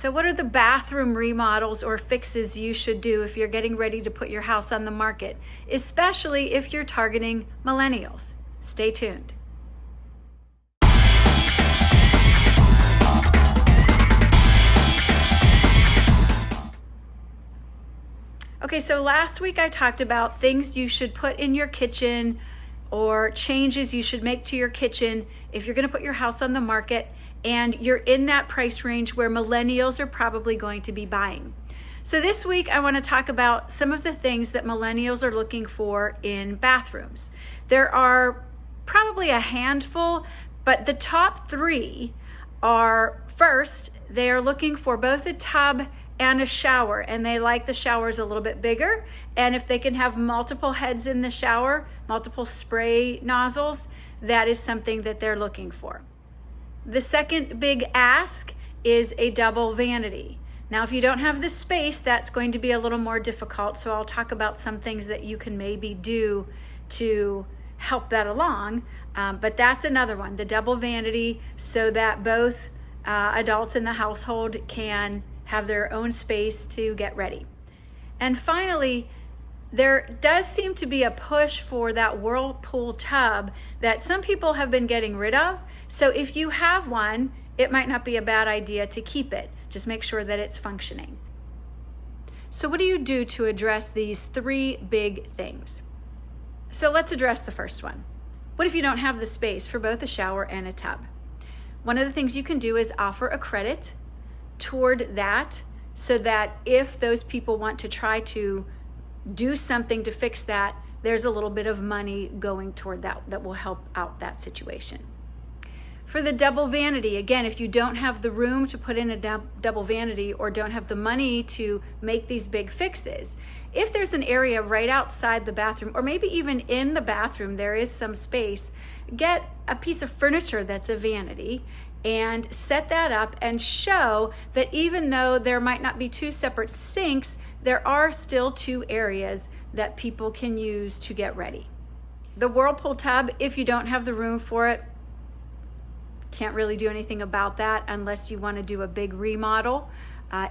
So what are the bathroom remodels or fixes you should do if you're getting ready to put your house on the market, especially if you're targeting millennials? Stay tuned. Okay, so last week I talked about things you should put in your kitchen or changes you should make to your kitchen if you're going to put your house on the market and you're in that price range where millennials are probably going to be buying. So this week I want to talk about some of the things that millennials are looking for in bathrooms. There are probably a handful, but the top three are: first, they are looking for both a tub and a shower, and they like the showers a little bit bigger, and if they can have multiple heads in the shower, multiple spray nozzles, that is something that they're looking for. The second big ask is a double vanity. Now, if you don't have the space, that's going to be a little more difficult, so I'll talk about some things that you can maybe do to help that along, but that's another one, the double vanity, so that both adults in the household can have their own space to get ready. And finally, there does seem to be a push for that whirlpool tub that some people have been getting rid of. So if you have one, it might not be a bad idea to keep it. Just make sure that it's functioning. So what do you do to address these three big things? So let's address the first one. What if you don't have the space for both a shower and a tub? One of the things you can do is offer a credit toward that, so that if those people want to try to do something to fix that, there's a little bit of money going toward that will help out that situation. For the double vanity, again, if you don't have the room to put in a double vanity or don't have the money to make these big fixes, if there's an area right outside the bathroom, or maybe even in the bathroom there is some space, get a piece of furniture that's a vanity and set that up and show that even though there might not be two separate sinks, there are still two areas that people can use to get ready. The whirlpool tub, if you don't have the room for it, can't really do anything about that unless you want to do a big remodel.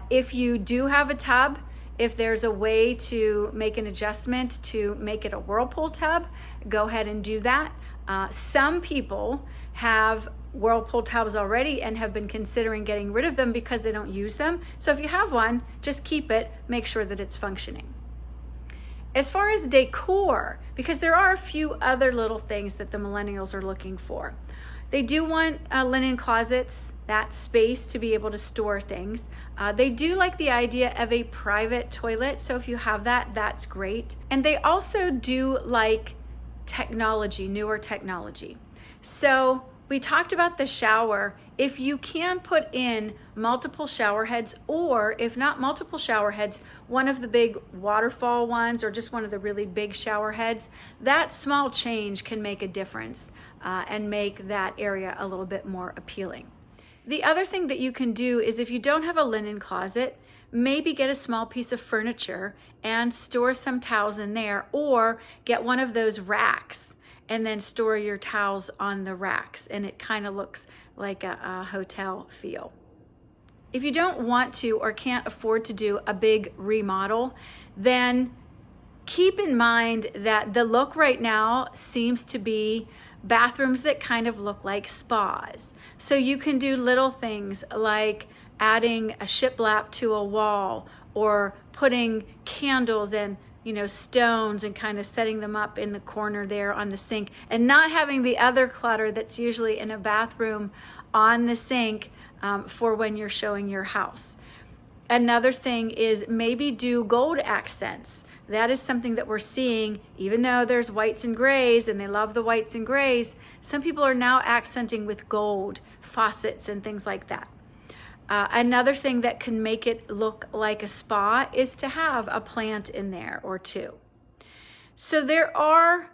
If you do have a tub, if there's a way to make an adjustment to make it a whirlpool tub, go ahead and do that. Some people have whirlpool tubs already and have been considering getting rid of them because they don't use them. So if you have one, just keep it, make sure that it's functioning. As far as decor, because there are a few other little things that the millennials are looking for. They do want linen closets, that space to be able to store things. They do like the idea of a private toilet, so if you have that, that's great. And they also do like technology, newer technology. So we talked about the shower. If you can put in multiple shower heads, or if not multiple shower heads, one of the big waterfall ones or just one of the really big shower heads, that small change can make a difference and make that area a little bit more appealing. The other thing that you can do is, if you don't have a linen closet, maybe get a small piece of furniture and store some towels in there, or get one of those racks and then store your towels on the racks, and it kind of looks like a hotel feel. If you don't want to or can't afford to do a big remodel, then keep in mind that the look right now seems to be bathrooms that kind of look like spas. So you can do little things like adding a shiplap to a wall, or putting candles and stones and kind of setting them up in the corner there on the sink, and not having the other clutter that's usually in a bathroom on the sink for when you're showing your house. Another thing is maybe do gold accents. That is something that we're seeing, even though there's whites and grays and they love the whites and grays, some people are now accenting with gold faucets and things like that. Another thing that can make it look like a spa is to have a plant in there or two. So there are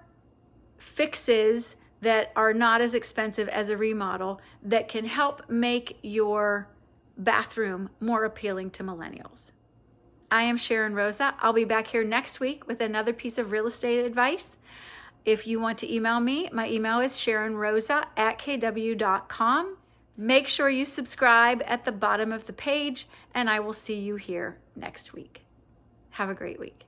fixes that are not as expensive as a remodel that can help make your bathroom more appealing to millennials. I am Sharon Rosa. I'll be back here next week with another piece of real estate advice. If you want to email me, my email is sharonrosa@kw.com. Make sure you subscribe at the bottom of the page, and I will see you here next week. Have a great week.